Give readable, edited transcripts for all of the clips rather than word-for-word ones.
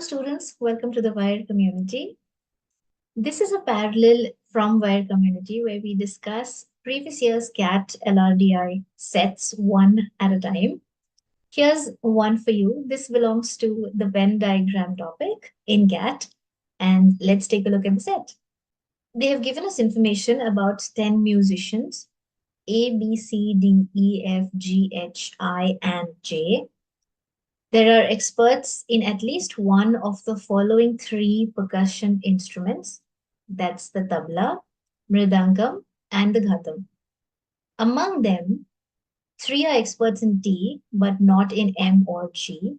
students, welcome to the VAIR community. This is a parallel from VAIR community where we discuss previous year's CAT LRDI sets one at a time. Here's one for you. This belongs to the Venn diagram topic in CAT, and let's take a look at the set. They have given us information about 10 musicians, A, B, C, D, E, F, G, H, I, and J. There are experts in at least one of the following three percussion instruments. That's the tabla, mridangam, and the ghatam. Among them, three are experts in T, but not in M or G.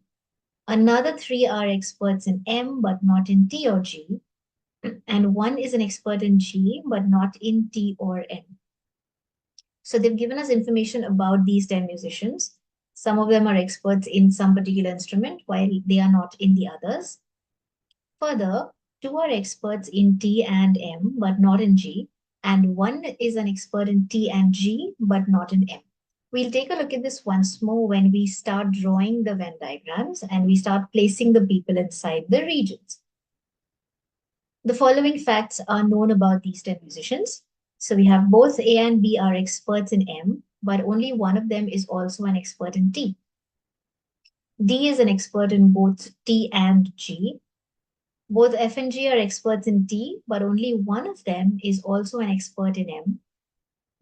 Another three are experts in M, but not in T or G. And one is an expert in G, but not in T or M. So they've given us information about these 10 musicians. Some of them are experts in some particular instrument, while they are not in the others. Further, two are experts in T and M, but not in G. And one is an expert in T and G, but not in M. We'll take a look at this once more when we start drawing the Venn diagrams and we start placing the people inside the regions. The following facts are known about these 10 musicians. So we have both A and B are experts in M, but only one of them is also an expert in T. D is an expert in both T and G. Both F and G are experts in T, but only one of them is also an expert in M.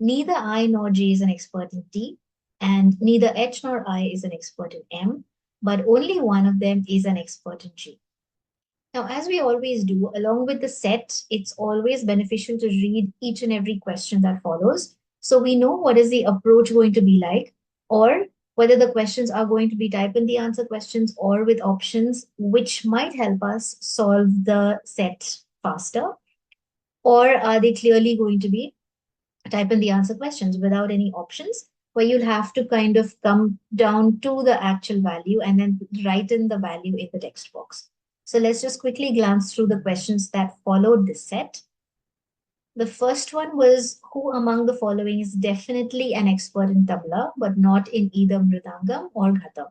Neither I nor J is an expert in T, and neither H nor I is an expert in M, but only one of them is an expert in G. Now, as we always do, along with the set, it's always beneficial to read each and every question that follows, so we know what is the approach going to be like, or whether the questions are going to be type in the answer questions or with options, which might help us solve the set faster, or are they clearly going to be type in the answer questions without any options, where you'll have to kind of come down to the actual value and then write in the value in the text box. So let's just quickly glance through the questions that followed this set. The first one was, who among the following is definitely an expert in tabla, but not in either mridangam or ghatam?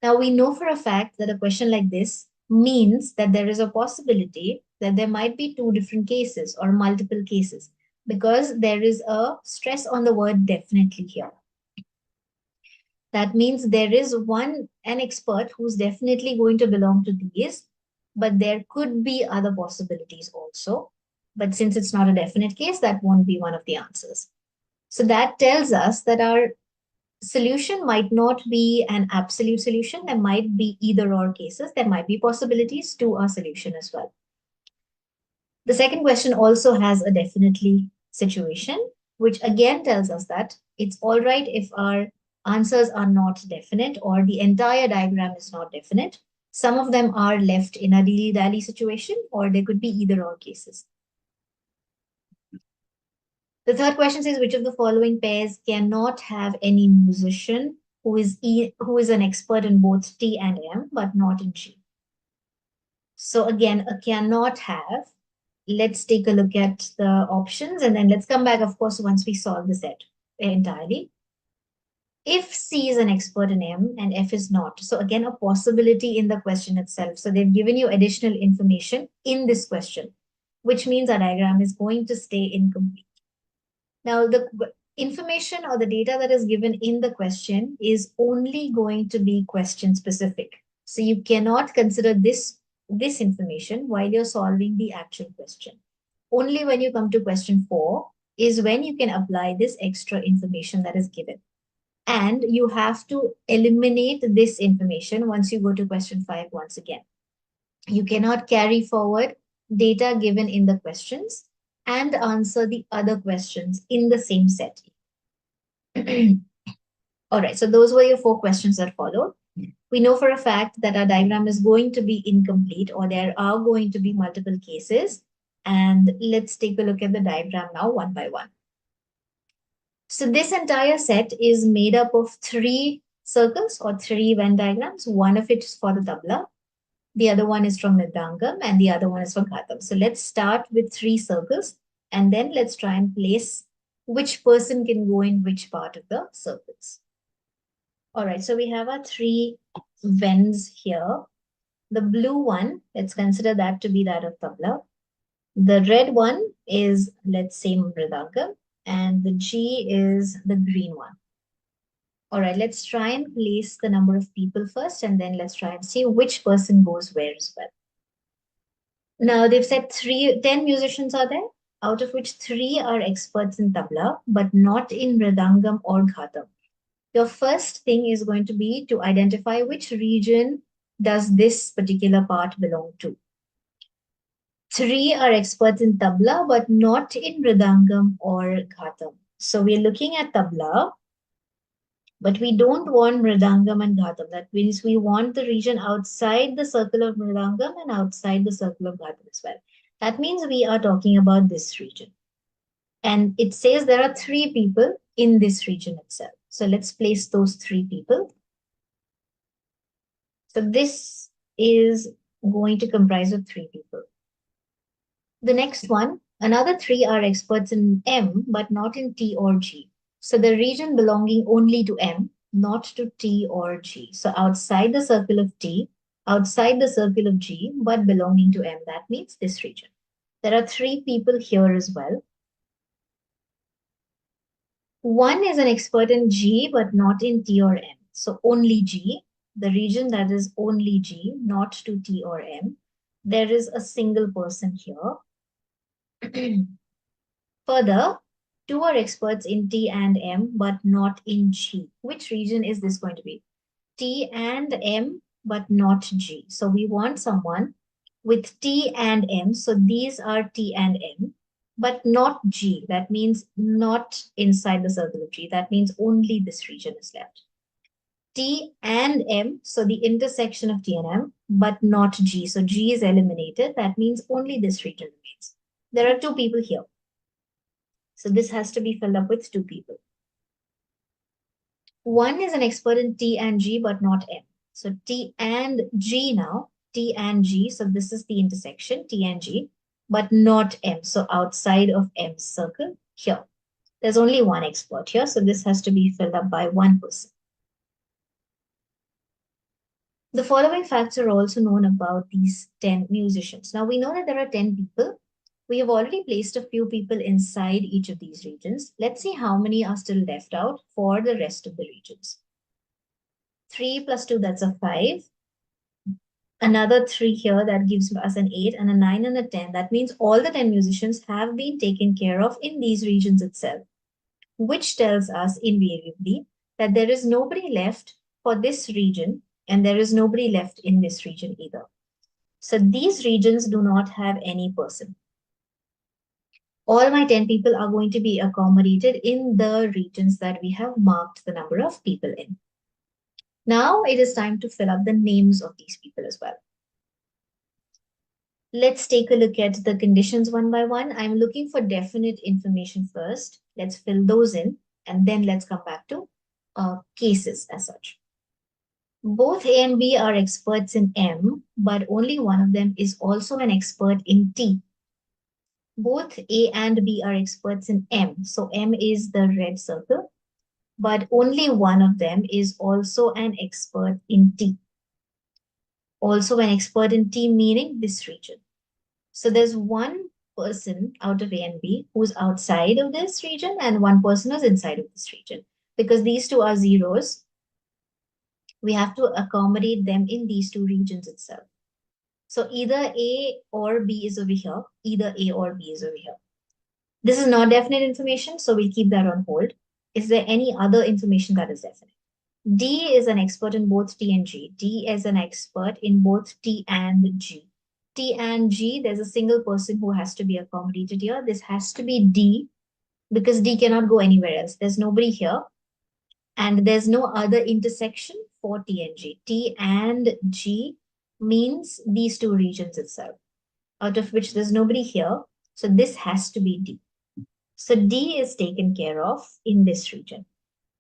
Now, we know for a fact that a question like this means that there is a possibility that there might be two different cases or multiple cases, because there is a stress on the word definitely here. That means there is an expert who's definitely going to belong to these, but there could be other possibilities also. But since it's not a definite case, that won't be one of the answers. So that tells us that our solution might not be an absolute solution. There might be either or cases. There might be possibilities to our solution as well. The second question also has a definitely situation, which again tells us that it's all right if our answers are not definite or the entire diagram is not definite. Some of them are left in a dilly-dally situation, or there could be either or cases. The third question says, which of the following pairs cannot have any musician who is an expert in both T and M, but not in G? So again, a cannot have. Let's take a look at the options, and then let's come back, of course, once we solve the set entirely. If C is an expert in M and F is not, so again, a possibility in the question itself. So they've given you additional information in this question, which means our diagram is going to stay incomplete. Now, the information or the data that is given in the question is only going to be question specific. So you cannot consider this information while you're solving the actual question. Only when you come to question 4 is when you can apply this extra information that is given. And you have to eliminate this information once you go to question 5 once again. You cannot carry forward data given in the questions and answer the other questions in the same set. All right, so those were your 4 questions that followed. We know for a fact that our diagram is going to be incomplete, or there are going to be multiple cases. And let's take a look at the diagram now one by one. So this entire set is made up of 3 circles or 3 Venn diagrams. One of it is for the tabla, the other one is from mridangam, and the other one is for ghatam. So let's start with 3 circles, and then let's try and place which person can go in which part of the circles. All right, so we have our 3 Venns here. The blue one, let's consider that to be that of tabla. The red one is, let's say, mridangam, and the G is the green one. All right, let's try and place the number of people first, and then let's try and see which person goes where as well. Now, they've said 10 musicians are there, out of which 3 are experts in tabla, but not in mridangam or ghatam. Your first thing is going to be to identify which region does this particular part belong to. 3 are experts in tabla, but not in mridangam or ghatam. So we're looking at tabla, but we don't want mridangam and ghatam. That means we want the region outside the circle of mridangam and outside the circle of ghatam as well. That means we are talking about this region. And it says there are 3 people in this region itself. So let's place those 3 people. So this is going to comprise of 3 people. The next one, another 3 are experts in M, but not in T or G. So the region belonging only to M, not to T or G. So outside the circle of T, outside the circle of G, but belonging to M. That means this region. There are 3 people here as well. One is an expert in G, but not in T or M. So only G, the region that is only G, not to T or M. There is a single person here. Further, 2 are experts in T and M, but not in G. Which region is this going to be? T and M, but not G. So we want someone with T and M. So these are T and M, but not G. That means not inside the circle of G. That means only this region is left. T and M, so the intersection of T and M, but not G. So G is eliminated. That means only this region remains. There are 2 people here. So this has to be filled up with 2 people. One is an expert in T and G, but not M. So T and G now, T and G. So this is the intersection, T and G, but not M. So outside of M's circle here. There's only one expert here. So this has to be filled up by 1 person. The following facts are also known about these 10 musicians. Now we know that there are 10 people. We have already placed a few people inside each of these regions. Let's see how many are still left out for the rest of the regions. 3 plus 2, that's a 5. Another 3 here, that gives us an 8, and a 9 and a 10. That means all the 10 musicians have been taken care of in these regions itself, which tells us invariably that there is nobody left for this region, and there is nobody left in this region either. So these regions do not have any person. All my 10 people are going to be accommodated in the regions that we have marked the number of people in. Now it is time to fill up the names of these people as well. Let's take a look at the conditions one by one. I'm looking for definite information first. Let's fill those in, and then let's come back to cases as such. Both A and B are experts in M, but only one of them is also an expert in T. Both A and B are experts in M. So M is the red circle, but only one of them is also an expert in T. Also an expert in T, meaning this region. So there's one person out of A and B who's outside of this region, and one person is inside of this region. Because these 2 are zeros, we have to accommodate them in these 2 regions itself. So either A or B is over here, either A or B is over here. This is not definite information, so we'll keep that on hold. Is there any other information that is definite? D is an expert in both T and G. D is an expert in both T and G. T and G, there's a single person who has to be accommodated here. This has to be D, because D cannot go anywhere else. There's nobody here, and there's no other intersection for T and G. T and G means these 2 regions itself, out of which there's nobody here. So this has to be D. So D is taken care of in this region.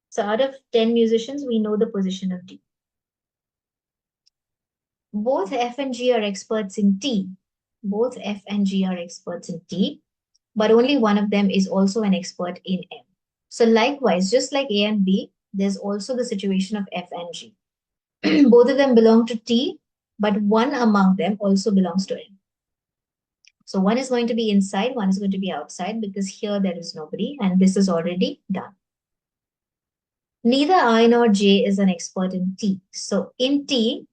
So out of 10 musicians, we know the position of D. Both F and G are experts in T. Both F and G are experts in T, but only one of them is also an expert in M. So likewise, just like A and B, there's also the situation of F and G. Both of them belong to T, but one among them also belongs to M. So one is going to be inside, one is going to be outside, because here there is nobody, and this is already done. Neither I nor J is an expert in T. So in T,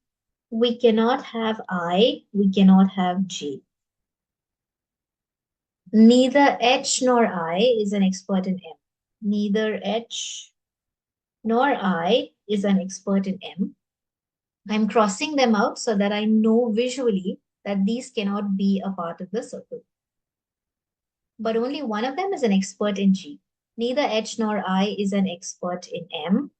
we cannot have I, we cannot have J. Neither H nor I is an expert in M. Neither H nor I is an expert in M. I'm crossing them out so that I know visually that these cannot be a part of the circle. But only one of them is an expert in G. Neither H nor I is an expert in M,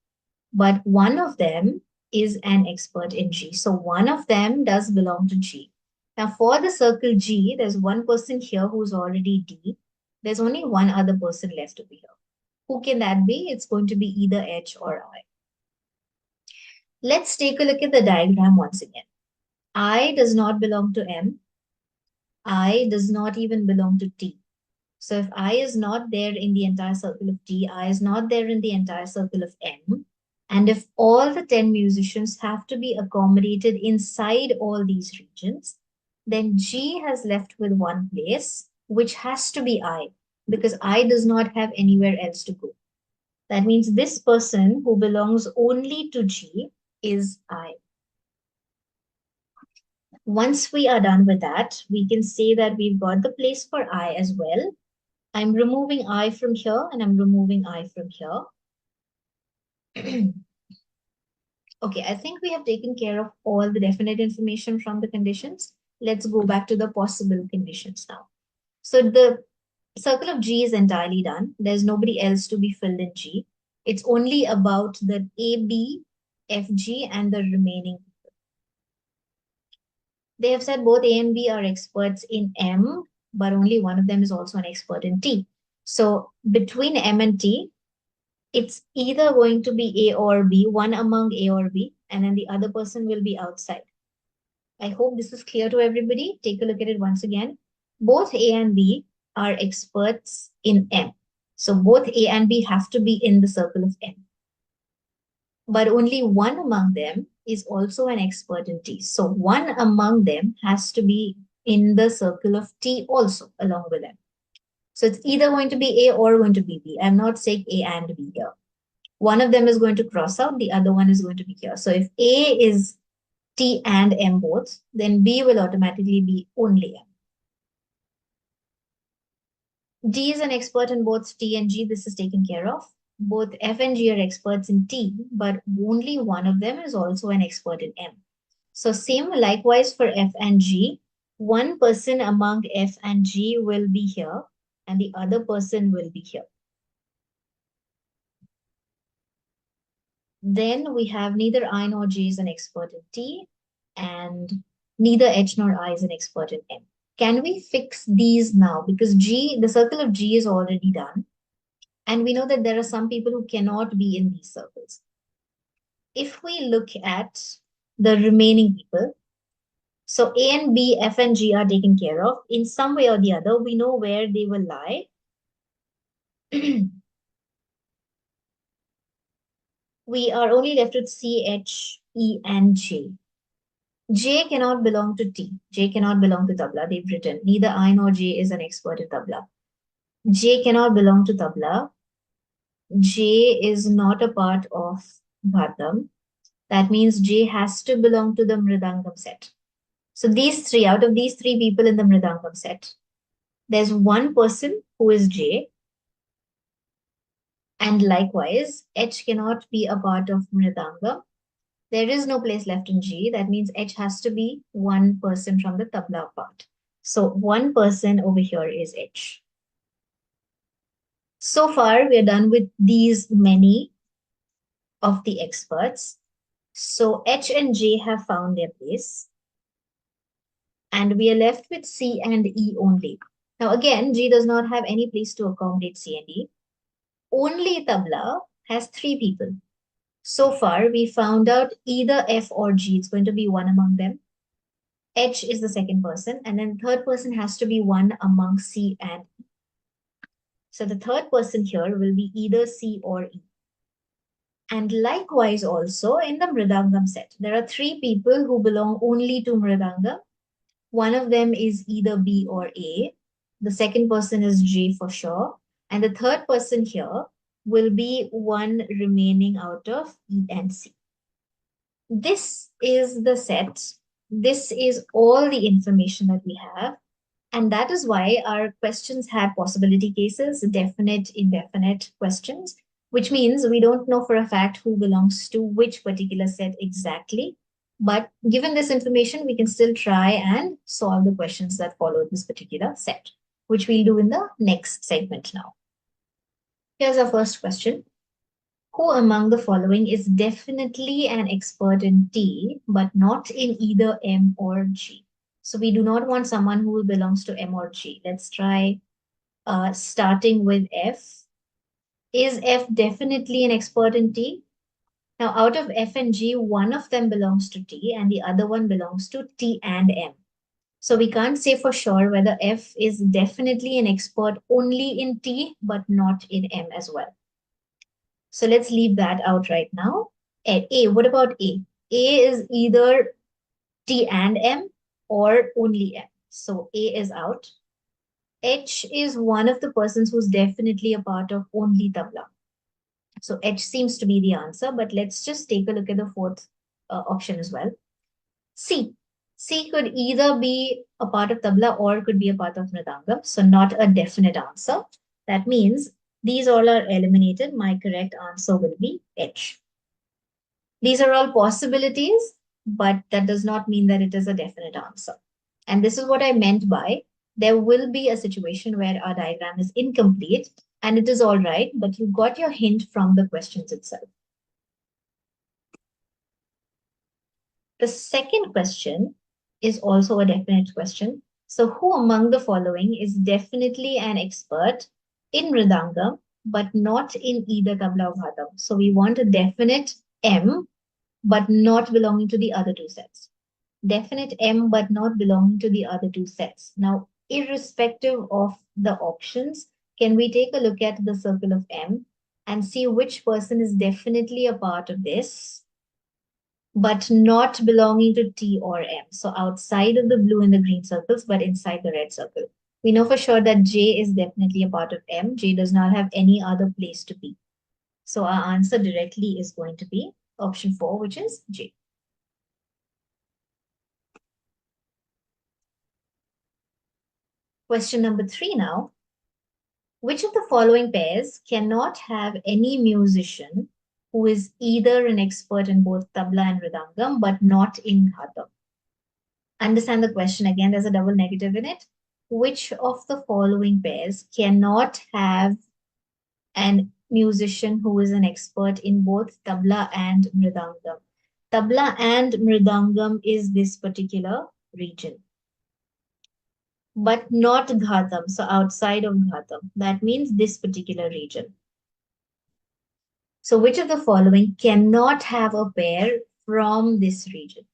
but one of them is an expert in G. So one of them does belong to G. Now for the circle G, there's one person here who's already D. There's only one other person left to be here. Who can that be? It's going to be either H or I. Let's take a look at the diagram once again. I does not belong to M. I does not even belong to T. So if I is not there in the entire circle of T, I is not there in the entire circle of M, and if all the 10 musicians have to be accommodated inside all these regions, then G has left with one place, which has to be I, because I does not have anywhere else to go. That means this person who belongs only to G is I. Once we are done with that, we can say that we've got the place for I as well. I'm removing I from here and I'm removing I from here. Okay, I think we have taken care of all the definite information from the conditions. Let's go back to the possible conditions now. So the circle of G is entirely done. There's nobody else to be filled in G. It's only about the AB, FG, and the remaining. They have said both A and B are experts in M, but only one of them is also an expert in T. So between M and T, it's either going to be A or B, one among A or B, and then the other person will be outside. I hope this is clear to everybody. Take a look at it once again. Both A and B are experts in M. So both A and B have to be in the circle of M. But only one among them is also an expert in T. So one among them has to be in the circle of T also along with them. So it's either going to be A or going to be B. I'm not saying A and B here. One of them is going to cross out, the other one is going to be here. So if A is T and M both, then B will automatically be only M. D is an expert in both T and G. This is taken care of. Both F and G are experts in T, but only one of them is also an expert in M. So same likewise for F and G. One person among F and G will be here, and the other person will be here. Then we have neither I nor J is an expert in T, and neither H nor I is an expert in M. Can we fix these now? Because G, the circle of G is already done. And we know that there are some people who cannot be in these circles. If we look at the remaining people, so A and B, F and G are taken care of. In some way or the other, we know where they will lie. We are only left with C, H, E, and J. J cannot belong to T. J cannot belong to tabla. They've written neither I nor J is an expert in tabla. J cannot belong to tabla. J is not a part of Bhatam. That means J has to belong to the Mridangam set. So these three, out of these three people in the Mridangam set, there's one person who is J. And likewise, H cannot be a part of Mridangam. There is no place left in G. That means H has to be one person from the tabla part. So one person over here is H. So far, we are done with these many of the experts. So H and J have found their place. And we are left with C and E only. Now again, G does not have any place to accommodate C and E. Only tabla has three people. So far, we found out either F or G. It's going to be one among them. H is the second person, and then the third person has to be one among C and E. So the third person here will be either C or E. And likewise also in the Mridangam set, there are three people who belong only to Mridangam. One of them is either B or A. The second person is J for sure. And the third person here will be one remaining out of E and C. This is the set. This is all the information that we have. And that is why our questions have possibility cases, definite, indefinite questions, which means we don't know for a fact who belongs to which particular set exactly. But given this information, we can still try and solve the questions that follow this particular set, which we'll do in the next segment now. Here's our first question. Who among the following is definitely an expert in T, but not in either M or G? So we do not want someone who belongs to M or G. Let's try starting with F. Is F definitely an expert in T? Now, out of F and G, one of them belongs to T and the other one belongs to T and M. So we can't say for sure whether F is definitely an expert only in T, but not in M as well. So let's leave that out right now. A, what about A? A is either T and M or only M. So A is out. H is one of the persons who's definitely a part of only tabla. So H seems to be the answer, but let's just take a look at the fourth option as well. C. C could either be a part of tabla or could be a part of mridangam. So not a definite answer. That means these all are eliminated. My correct answer will be H. These are all possibilities, but that does not mean that it is a definite answer. And this is what I meant by there will be a situation where our diagram is incomplete and it is all right, but you got your hint from the questions itself. The second question is also a definite question. So who among the following is definitely an expert in Mridangam, but not in either tabla or ghatam? So we want a definite M, but not belonging to the other two sets. Definite M, but not belonging to the other two sets. Now, irrespective of the options, can we take a look at the circle of M and see which person is definitely a part of this, but not belonging to T or M? So outside of the blue and the green circles, but inside the red circle. We know for sure that J is definitely a part of M. J does not have any other place to be. So our answer directly is going to be option 4, which is J. Question number 3 now. Which of the following pairs cannot have any musician who is either an expert in both tabla and mridangam, but not in ghatam? Understand the question again, there's a double negative in it. Which of the following pairs cannot have an musician who is an expert in both tabla and mridangam? Tabla and mridangam is this particular region, but not ghatam, so outside of ghatam. That means this particular region. So which of the following cannot have a pair from this region?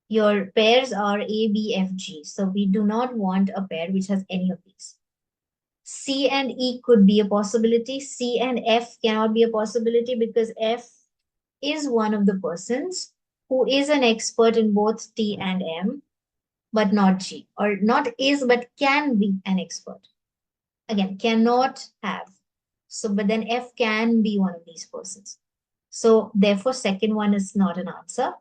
Your pairs are A, B, F, G. So we do not want a pair which has any of these. C and E could be a possibility. C and F cannot be a possibility because F is one of the persons who is an expert in both T and M, but not G. Or not is, but can be an expert. Again, cannot have. So, but then F can be one of these persons. So therefore, second one is not an answer.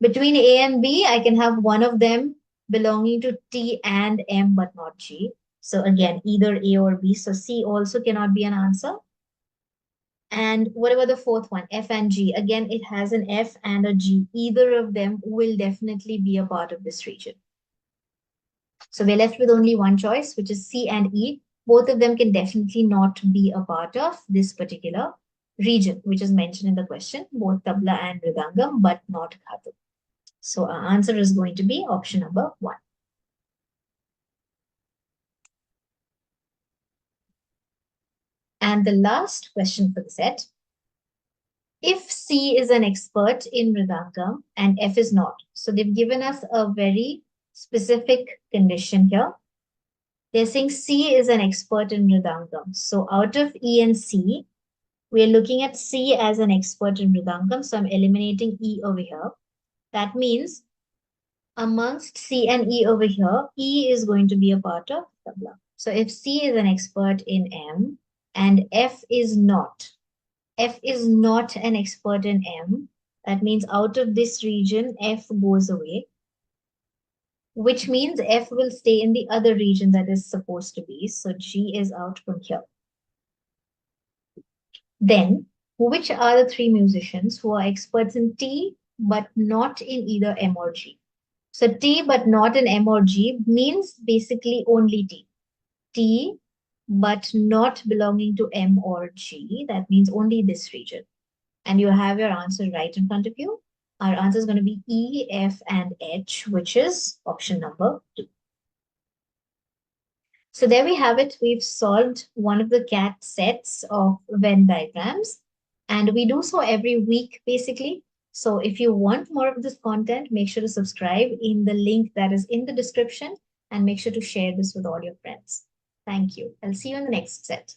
Between A and B, I can have one of them belonging to T and M, but not G. So again, either A or B. So C also cannot be an answer. And what about the fourth one, F and G? Again, it has an F and a G. Either of them will definitely be a part of this region. So we're left with only one choice, which is C and E. Both of them can definitely not be a part of this particular region, which is mentioned in the question, both tabla and mridangam, but not ghatam. So our answer is going to be option number 1. And the last question for the set. If C is an expert in mridangam and F is not, so they've given us a very specific condition here. They're saying C is an expert in mridangam. So out of E and C, We are looking at C as an expert in Mridangam, so I'm eliminating E over here. That means amongst C and E over here, E is going to be a part of tabla. So if C is an expert in M and F is not an expert in M, that means out of this region, F goes away, which means F will stay in the other region that is supposed to be. So G is out from here. Then, which are the three musicians who are experts in T but not in either M or G? So T but not in M or G means basically only T. T but not belonging to M or G, that means only this region. And you have your answer right in front of you. Our answer is going to be E, F, and H, which is option number 2. So there we have it. We've solved one of the CAT sets of Venn diagrams, and we do so every week, basically. So if you want more of this content, make sure to subscribe in the link that is in the description, and make sure to share this with all your friends. Thank you. I'll see you in the next set.